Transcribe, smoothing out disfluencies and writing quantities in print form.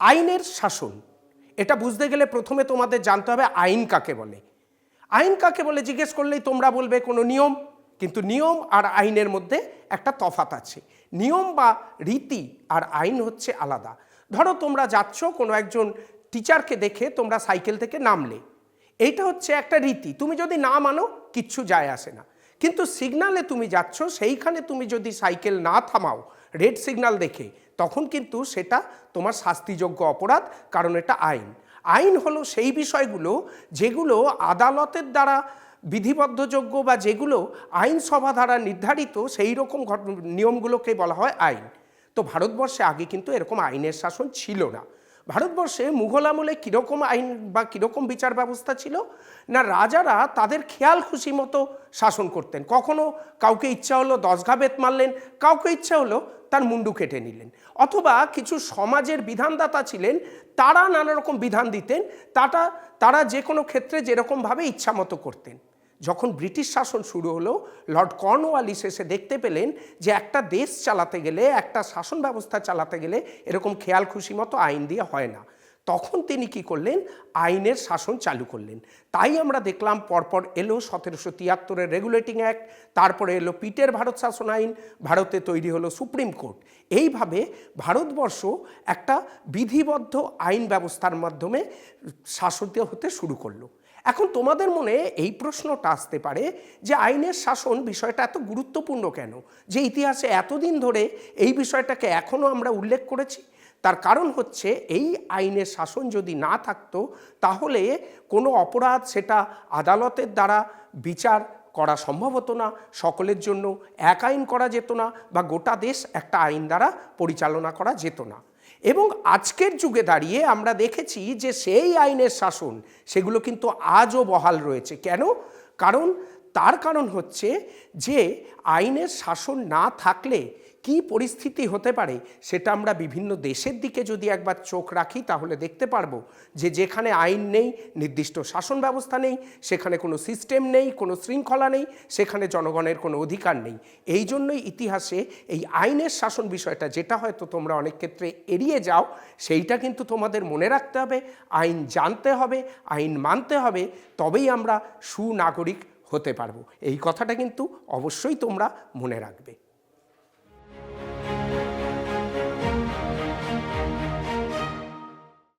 আইনের শাসন এটা বুঝতে গেলে প্রথমে তোমাদের জানতে হবে আইন কাকে বলে। আইন কাকে বলে জিজ্ঞেস করলেই তোমরা বলবে কোনো নিয়ম, কিন্তু নিয়ম আর আইনের মধ্যে একটা তফাৎ আছে। নিয়ম বা রীতি আর আইন হচ্ছে আলাদা। ধরো তোমরা যাচ্ছ, কোনো একজন টিচারকে দেখে তোমরা সাইকেল থেকে নামলে, এইটা হচ্ছে একটা রীতি। তুমি যদি না মানো কিচ্ছু যায় আসে না, কিন্তু সিগনালে তুমি যাচ্ছ, সেইখানে তুমি যদি সাইকেল না থামাও রেড সিগন্যাল দেখে, তখন কিন্তু সেটা তোমার শাস্তিযোগ্য অপরাধ, কারণ এটা আইন। আইন হলো সেই বিষয়গুলো যেগুলো আদালতের দ্বারা বিধিবদ্ধযোগ্য বা যেগুলো আইনসভা দ্বারা নির্ধারিত, সেই রকম নিয়মগুলোকে বলা হয় আইন। তো ভারতবর্ষে আগে কিন্তু এরকম আইনের শাসন ছিল না। ভারতবর্ষে মুঘল আমলে কীরকম আইন বা কীরকম বিচার ব্যবস্থা ছিল না, রাজারা তাদের খেয়াল খুশি মতো শাসন করতেন। কখনো কাউকে ইচ্ছা হলো 10 ঘা বেত মারলেন, কাউকে ইচ্ছা হলো তার মুন্ডু কেটে নিলেন, অথবা কিছু সমাজের বিধানদাতা ছিলেন, তারা নানা রকম বিধান দিতেন, তারা যে কোনো ক্ষেত্রে যেরকমভাবে ইচ্ছা মতো করতেন। যখন ব্রিটিশ শাসন শুরু হলো, লর্ড কর্নওয়ালিস এসে দেখতে পেলেন যে একটা দেশ চালাতে গেলে, একটা শাসন ব্যবস্থা চালাতে গেলে এরকম খেয়াল খুশি মতো আইন দিয়ে হয় না। তখন তিনি কি করলেন, আইনের শাসন চালু করলেন। তাই আমরা দেখলাম পরপর এলো 1773-এর রেগুলেটিং অ্যাক্ট, তারপরে এলো পিটের ভারত শাসন আইন, ভারতে তৈরি হলো সুপ্রিম কোর্ট। এইভাবে ভারতবর্ষ একটা বিধিবদ্ধ আইন ব্যবস্থার মাধ্যমে শাসিত হতে শুরু করলো। এখন তোমাদের মনে এই প্রশ্নটা আসতে পারে যে আইনের শাসন বিষয়টা এত গুরুত্বপূর্ণ কেন, যে ইতিহাসে এতদিন ধরে এই বিষয়টাকে এখনও আমরা উল্লেখ করেছি। তার কারণ হচ্ছে এই আইনের শাসন যদি না থাকতো, তাহলে কোনো অপরাধ সেটা আদালতের দ্বারা বিচার করা সম্ভব হতো না, সকলের জন্য এক আইন করা যেত না, বা গোটা দেশ একটা আইন দ্বারা পরিচালনা করা যেত না। এবং আজকের যুগে দাঁড়িয়ে আমরা দেখেছি যে সেই আইনের শাসন সেগুলো কিন্তু আজও বহাল রয়েছে। কেন? তার কারণ হচ্ছে যে আইনের শাসন না থাকলে কি পরিস্থিতি হতে পারে সেটা আমরা বিভিন্ন দেশের দিকে যদি একবার চোখ রাখি তাহলে দেখতে পারবো যে যেখানে আইন নেই, নির্দিষ্ট শাসন ব্যবস্থা নেই, সেখানে কোনো সিস্টেম নেই, কোনো শৃঙ্খলা নেই, সেখানে জনগণের কোনো অধিকার নেই। এই জন্যই ইতিহাসে এই আইনের শাসন বিষয়টা, যেটা হয়তো তোমরা অনেক ক্ষেত্রে এড়িয়ে যাও, সেইটা কিন্তু তোমাদের মনে রাখতে হবে। আইন জানতে হবে, আইন মানতে হবে, তবেই আমরা সুনাগরিক হতে পারবো। এই কথাটা কিন্তু অবশ্যই তোমরা মনে রাখবে।